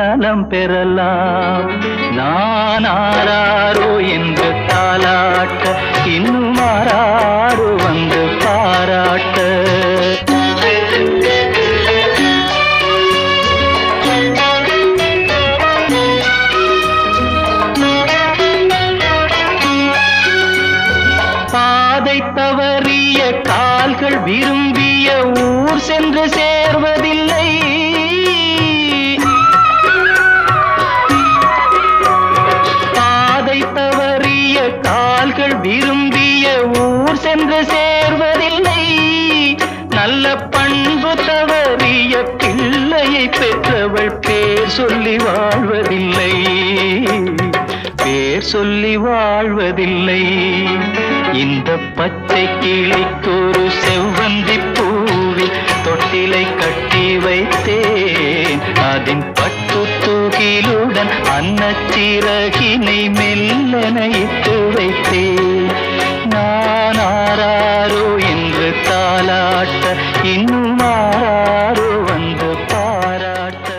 நலம் பெறலாம். நான் ஆராரோ என்று தாலாட்ட இன்னும் ஆராரோ வந்து பாராட்ட. பாதை தவறிய கால்கள் விரும்பிய ஊர் சென்று சேர்வதில்லை. பாதை தவறிய கால்கள் விரும்பிய ஊர் சென்று சேர்வதில்லை. நல்ல பண்பு தவறிய பிள்ளையை பெற்றவள் பேர் சொல்லி வாழ்வதில்லை. பேர் சொல்லி வாழ்வதில்லை. இந்த பச்சை கிளிக்கொரு செவ்வந்தி பூவில் தொட்டிலை கட்டி வைத்தேன். அதன் பட்டு தூகிலுடன் அன்னச்சிறகினை மெல்லனையிட்டு வைத்தேன். நான் ஆராரோ என்று தாலாட்ட இன்னும் ஆராரோ வந்து பாராட்ட.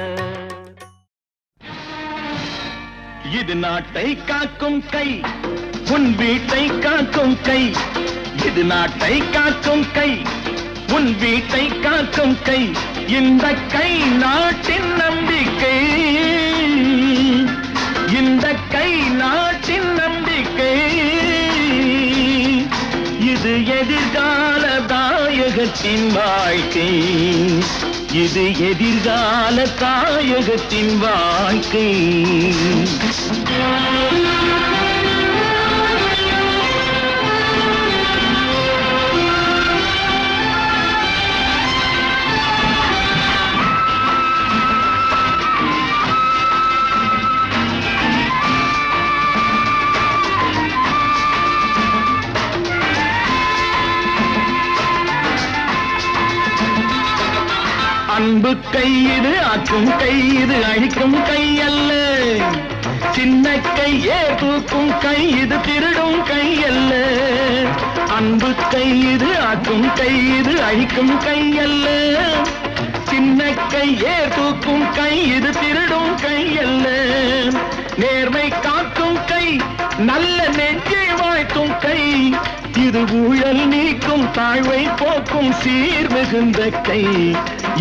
இது நாட்டை காக்கும் கை, உன் வீட்டை காக்கும் கை. இது நாட்டை காக்கும் கை, உன் வீட்டை காக்கும் கை. இந்த கை நாட்டின் நம்பிக்கை. இந்த கை நாட்டின் நம்பிக்கை. இது எதிர்கால தாயகத்தின் வாழ்க்கை. இது எதிர்கால தாயகத்தின் வாழ்க்கை. அன்பு கை இது, ஆக்கும் கை இது, அழிக்கும் கை அல்ல. சின்ன கையே தூக்கும் கை இது, திருடும் கை அல்ல. அன்பு கை இது, ஆக்கும் கை இது, அழிக்கும் கை அல்ல. சின்ன கையே தூக்கும் கை இது, திருடும் கை அல்ல. நேர்மை காக்கும் கை, நல்ல நெஞ்சை வாழ்த்தும் கை. இது ஊழல் நீக்கும், தாழ்வை போக்கும், சீர் மிகுந்த கை.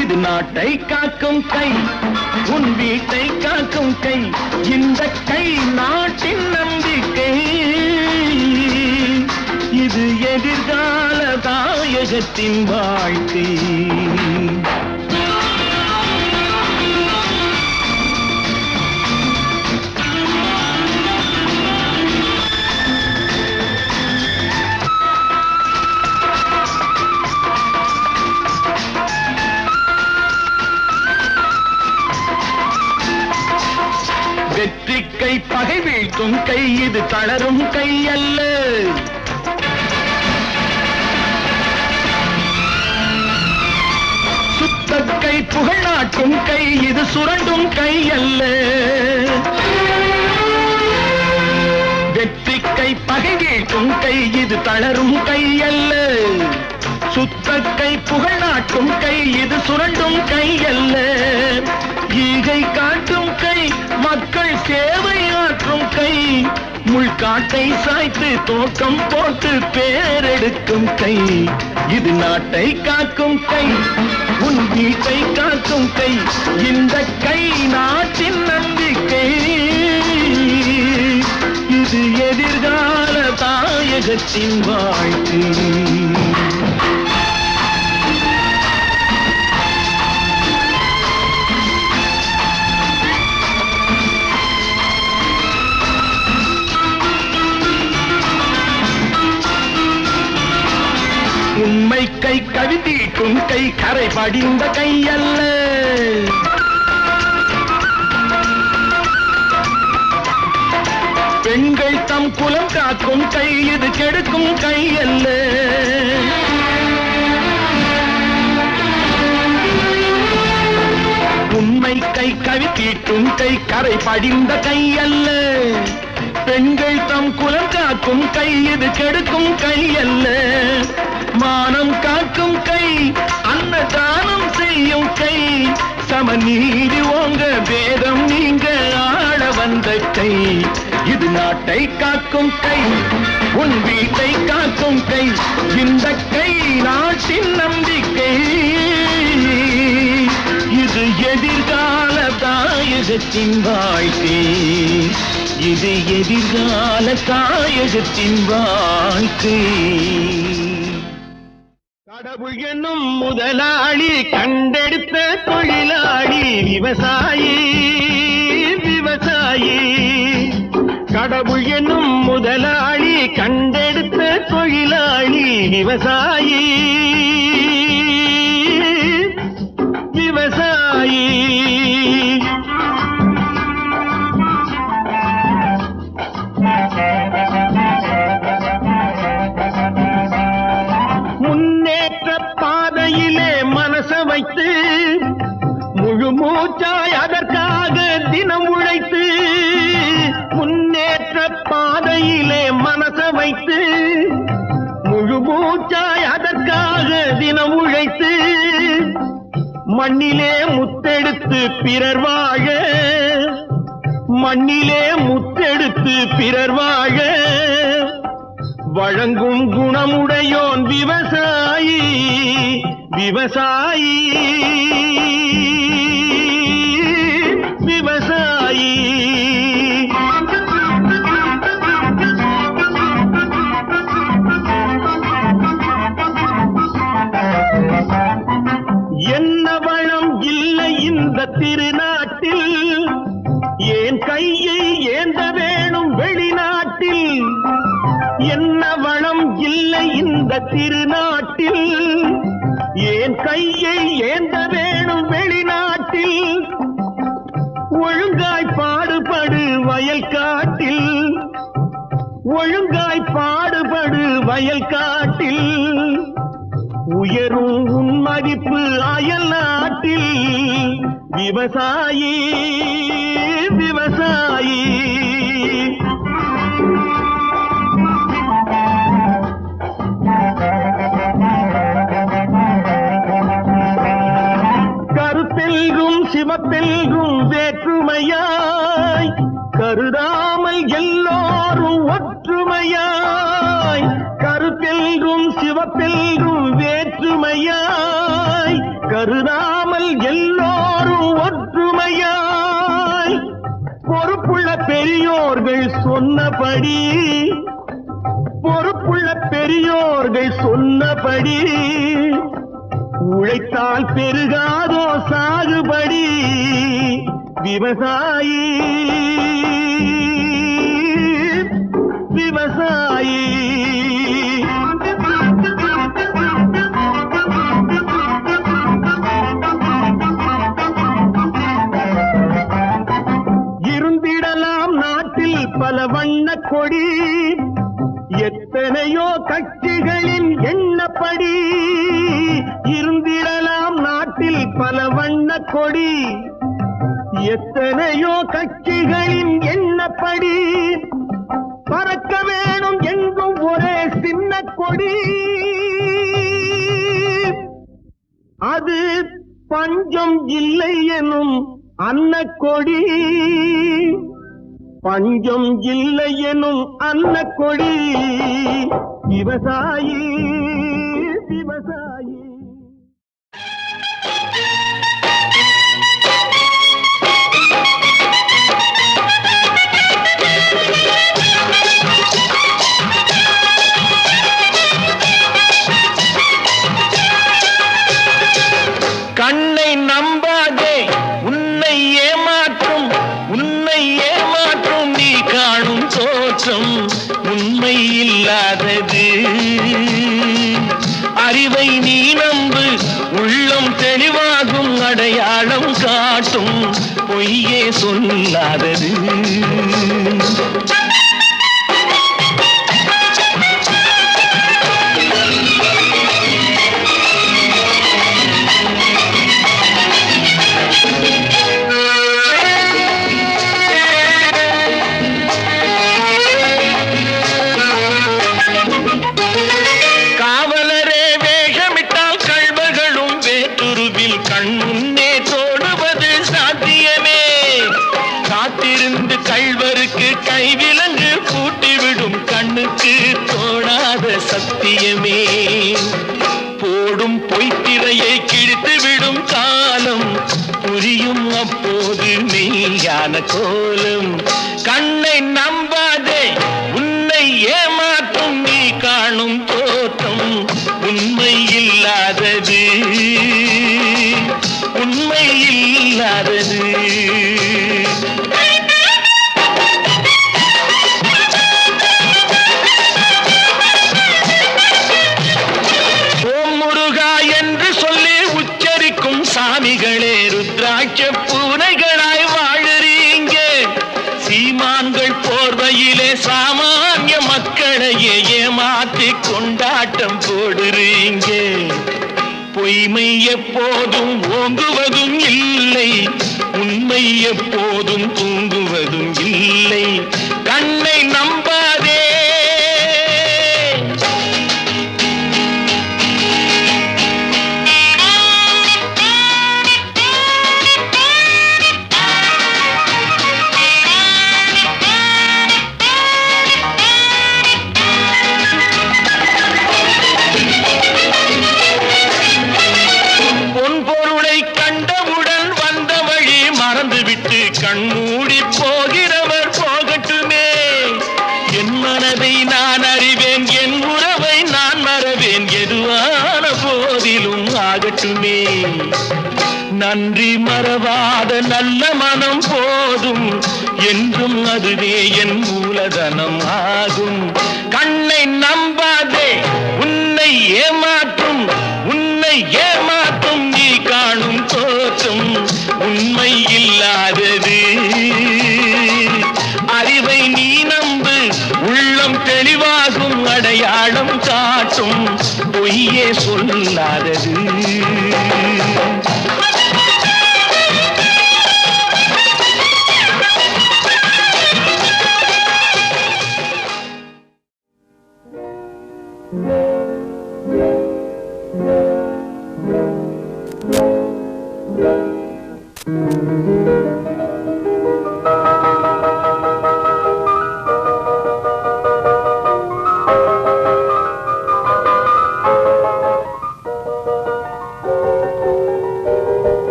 இது நாட்டை காக்கும் கை, உன் வீட்டை காக்கும் கை. இந்த கை நாட்டின் நம்பிக்கை. இது எதிர்கால தாயகத்தின் வாழ்க்கை. வெற்றி கை, பகை வீழ்த்தும் கை. இது தளரும் கை அல்ல. சுத்த கை, புகழ் நாட்டும் கை. இது சுரண்டும் கை அல்ல. வெற்றி கை, பகை வீழ்த்தும் கை. இது தளரும் கை அல்ல. சுத்த கை, புகழ் நாட்டும் கை. இது சுரண்டும் கை அல்ல. ஈகை காட்டும் கை, மக்கள் சேவை ஆற்றும் கை. முள்காட்டை சாய்த்து தோட்டம் போட்டு பேரெடுக்கும் கை. இது நாட்டை காக்கும் கை, உன் வீட்டை காக்கும் கை. இந்த கை நாட்டின் நம்பிக்கை. இது எதிர்கால தாயகத்தின் வாழ்க்கை. உண்மை கை, கவிதீட்டும் கை. கரை படிந்த கை அல்ல. பெண்கள் தம் குலம் காக்கும் கை. இது கெடுக்கும் கை அல்ல. உண்மை கை, கவிதீட்டும் கை. கரை படிந்த கை அல்ல. பெண்கள் தம் குலம் காக்கும் கை. இது கெடுக்கும் கை அல்ல. மானம் காக்கும் கை, அன்னதானம் செய்யும் கை. சமநீதி ஓங்க வேதம் நீங்க ஆள வந்த கை இது நாட்டை காக்கும் கை உன் வீட்டை காக்கும் கை இந்த கை நாட்டின் நம்பிக்கை இது எதிர்கால தாயகத்தின் வாழ்க்கை இது எதிர்கால தாயகத்தின் வாழ்க்கை கடவுள் என்னும் முதலாளி கண்டெடுத்த தொழிலாளி விவசாயி விவசாயி கடவுள் என்னும் முதலாளி கண்டெடுத்த தொழிலாளி விவசாயி விவசாயி முன்னேற்ற பாதையிலே மனச வைத்து முழு மூச்சாய் அதற்காக தினம் உழைத்து முன்னேற்ற பாதையிலே மனச வைத்து முழு மூச்சாய் அதற்காக தினம் உழைத்து மண்ணிலே முத்தெடுத்து பிறர் வாழ மண்ணிலே முத்தெடுத்து பிறர் வாழ வழங்கும் குணமுடையோன் விவசாயி விவசாயி விவசாயி என்ன வளம் இல்லை இந்த திருநாட்டில் ஏன் கையை ஏந்த வேணும் வெளிநாட்டில் என்ன வளம் இல்லை இந்த திருநாட்டில் ஏன் கையை ஏந்த வேணும் வெளிநாட்டில் ஒழுங்காய் பாடுபடு வயல் காட்டில் ஒழுங்காய் பாடுபடு வயல் காட்டில் உயரும் உன் மதிப்பு அயல் நாட்டில் விவசாயி விவசாயி கருத்தெல்கும் சிவத்தெல்கும் வேற்றுமையாய் கருதாமல் எல்லோரும் ஒற்றுமையாய் கருத்தெல்கும் சிவத்தெல்கும் வேற்றுமையாய் கருதாமல் எல்லோரும் ஒற்றுமையாய் பொறுப்புள்ள பெரியோர்கள் சொன்னபடி பொறுப்புள்ள பெரியோர்கள் சொன்னபடி உழைத்தால் பெருகாதோ சாகுபடி விவசாயி விவசாயி இருந்திடலாம் நாட்டில் பல வண்ண கொடி எத்தனையோ கட்சிகளின் எண்ணப்படி இருந்திடலாம் நாட்டில் பல வண்ண கொடி எத்தனையோ கட்சிகளின் எண்ணப்படி பறக்க வேணும் எங்கும் ஒரே சின்ன கொடி அது பஞ்சம் இல்லை எனும் அன்னக்கொடி பஞ்சம் இல்லை எனும் அன்னக்கொடி விவசாயி விவசாயி கண்ணை நம்பாதே உன்னை ஏமாற்றும் நீ காணும் தோற்றம் உண்மை இல்லாதது அறிவை நீ நம்பு உள்ளம் தெளிவாகும் அடையாளம் காட்டும் பொய்யே சொல்லாதது கண் முன்னே தோடுவர் சாத்தியமே. காத்திருந்து கள்வருக்கு கைவிலங்கு பூட்டிவிடும் கண்ணுக்கு தோணாத சத்தியமே. போடும் பொய்த்திரையை கிழித்து விடும் காலம் புரியும் அப்போது மெய்யான கோலம். கண்ணை நம்பாதே, உன்னை ஏமாற்றும் நீ காணும் தோற்றம் உண்மை இல்லாதது, உண்மை இல்லாதது. ஓம் முருகா என்று சொல்லி உச்சரிக்கும் சாமிகளே ருத்ராட்ச பூனைகளாய் வாழறீங்க. சீமான்கள் போர்வையிலே சாமானிய மக்களையே ஏமாற்றி கொண்டாட்டம் போடுறீங்க. பொய்மை எப்போதும் ஓங்குவதும் இல்லை, உண்மை எப்போதும் தூங்குவதும் இல்லை. கண்ணை நம்பாதே. கண்மூடி போகிறவர் போகட்டுமே. என் மனதை நான் அறிவேன், என் உறவை நான் மறவேன், எதுவான போதிலும் ஆகட்டுமே. நன்றி மறவாத நல்ல மனம் போதும், என்றும் அதுவே என் மூலதனம் ஆகும். கண்ணை நம்பாதே, உன்னை ஏமாற்றும், உன்னை ஏமாற்றும் நீ காணும் தோற்றம் உண்மை இல்லாதது. அறிவை நீ நம்பு, உள்ளம் தெளிவாகும், அடையாளம் காட்டும் பொய்யே சொல்லாதது.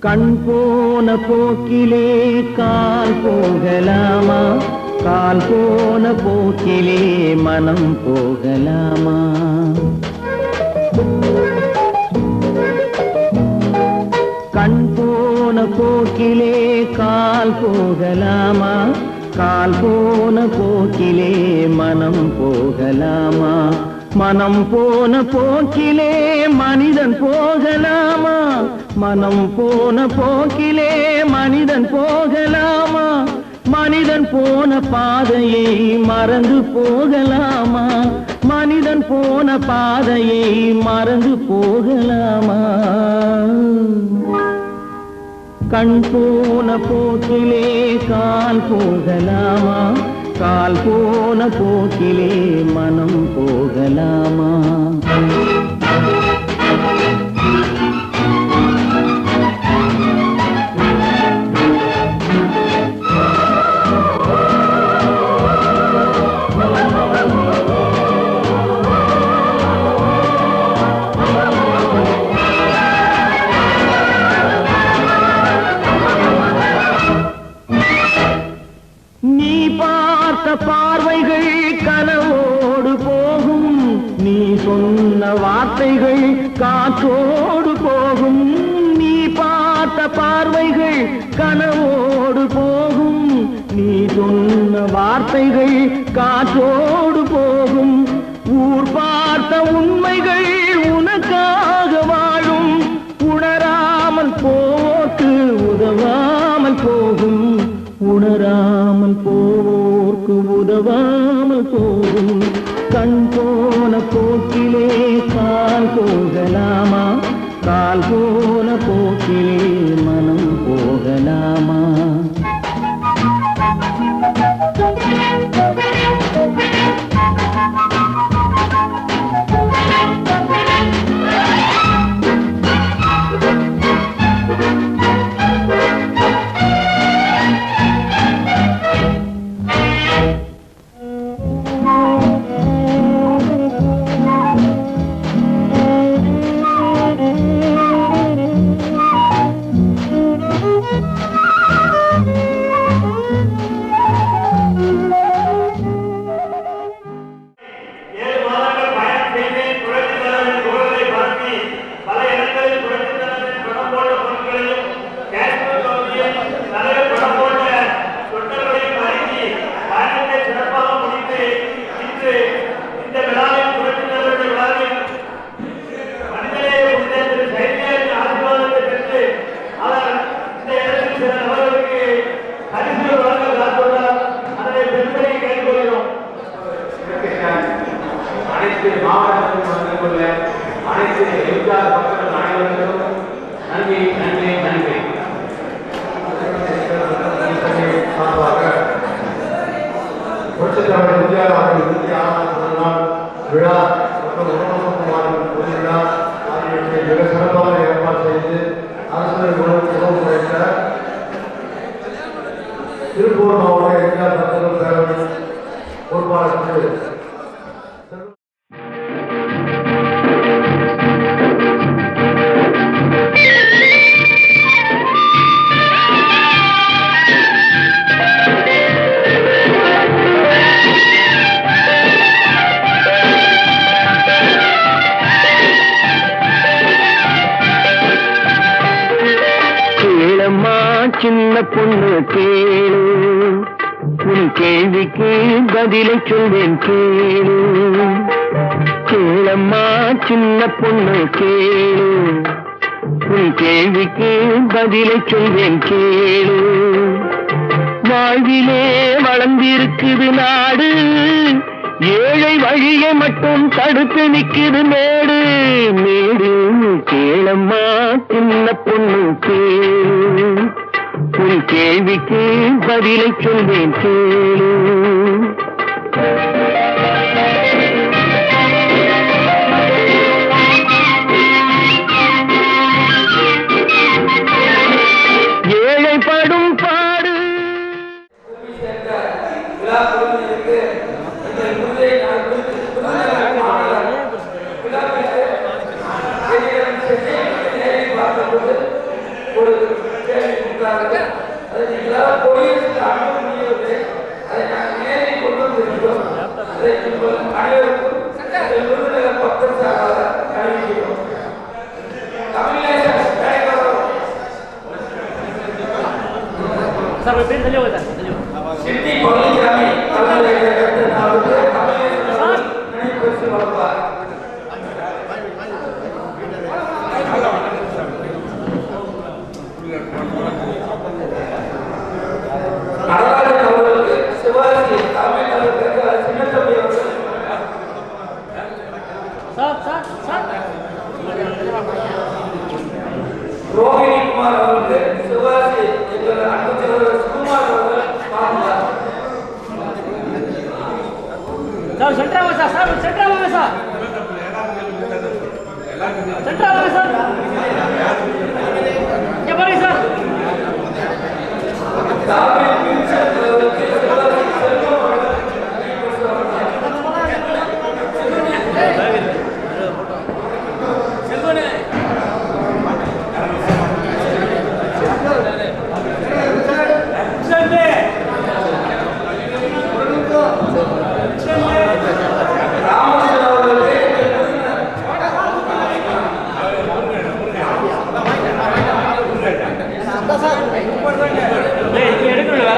கண் போன போக்கிலே கால் போகலாமா, கால் போன போக்கிலே மனம் போகலாமா. கண் போன போக்கிலே கால் போகலாமா, கால் போன போக்கிலே மனம் போகலாமா. மனம் போன போக்கிலே மனிதன் போகலாமா, மனம் போன போக்கிலே மனிதன் போகலாமா. மனிதன் போன பாதையை மறந்து போகலாமா, மனிதன் போன பாதையை மறந்து போகலாமா. கண் போன போக்கிலே கால் போகலாமா, கால் போன போக்கிலே மனம் போகலாமா. நீ பார்த்த பார்வைகள் கனவோடு போகும், நீ சொன்ன வார்த்தைகள் காற்றோடு போகும். நீ பார்த்த பார்வைகள் கனவோடு போகும், நீ சொன்ன வார்த்தைகள் காற்றோடு போகும். ஊர் பார்த்த உண்மைகள் உனக்காக வாழும் உணராமல் போக்கு உதவாமல் போகும் உணராமல் போக்கு உதவாமல் போகும் கண் போன போக்கிலே கால் போகலாமா கால் போன போக்கிலே மனம் போகலாமா விழா மற்றும் விழா ஆகியவற்றை மிக சிறப்பாக ஏற்பாடு செய்து அரசு உணவு குறைத்த திருப்பூர் மாவட்ட எம்ஜிஆர் பக்தர்கள் பேரவை பொறுப்பாளருக்கு சின்ன பொண்ணு கேளு உன் கேள்விக்கு பதிலை சொல்வேன் கேளு கேளம்மா சின்ன பொண்ணு கேளு உன் கேள்விக்கு பதிலை சொல்வேன் கேளு வாழ்விலே வளர்ந்திருக்குது நாடு ஏழை வழியை மட்டும் தடுத்து நிக்குது மேடு மேடு கேளம்மா சின்ன பொண்ணு கேளு உன் கேள்விக்கு பதிலை சொல்வேன் கேளு ஏழைப்படும் பாடு ரோஹிணி குமார் அவர்களுக்கு சிவாஜி எங்கள் அன்பு சகோதரர் சுகுமார் அவர்கள் சார் சென்ட்ரா வாங்க சார் சென்ட்ரா வாங்க சார் சென்ட்ரா வாங்க சார் இங்க பாருங்க சார் எடுக்கணும்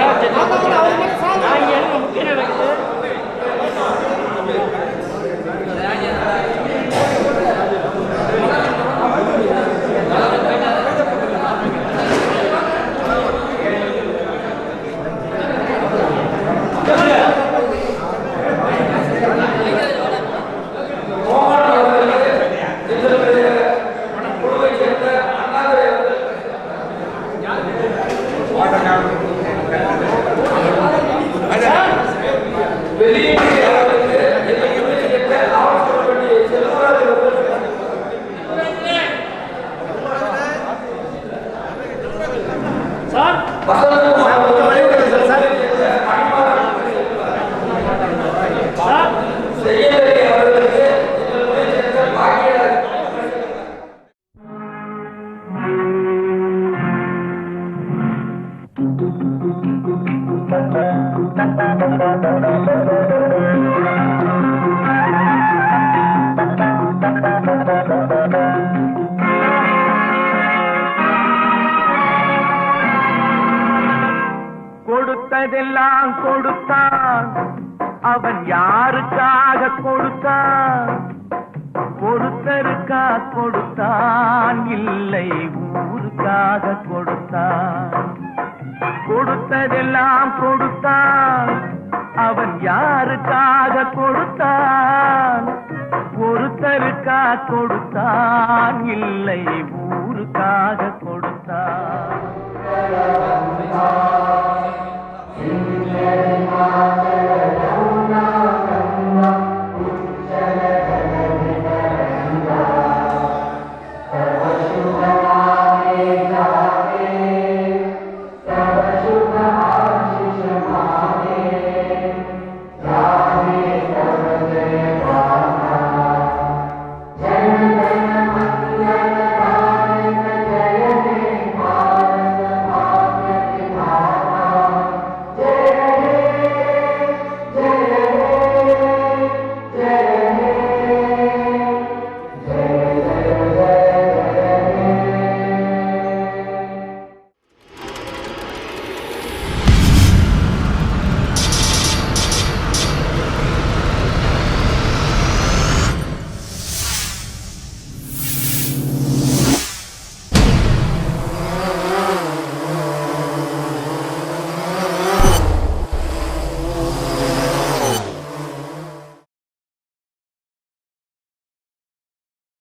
ஒருத்தருக்கா கொடுத்தான், இல்லை ஊருக்காக கொடுத்தான். கொடுத்ததெல்லாம் கொடுத்தான், அவன் யாருக்காக கொடுத்தான்? ஒருத்தருக்கா கொடுத்தான், இல்லை ஊருக்காக கொடுத்தான்.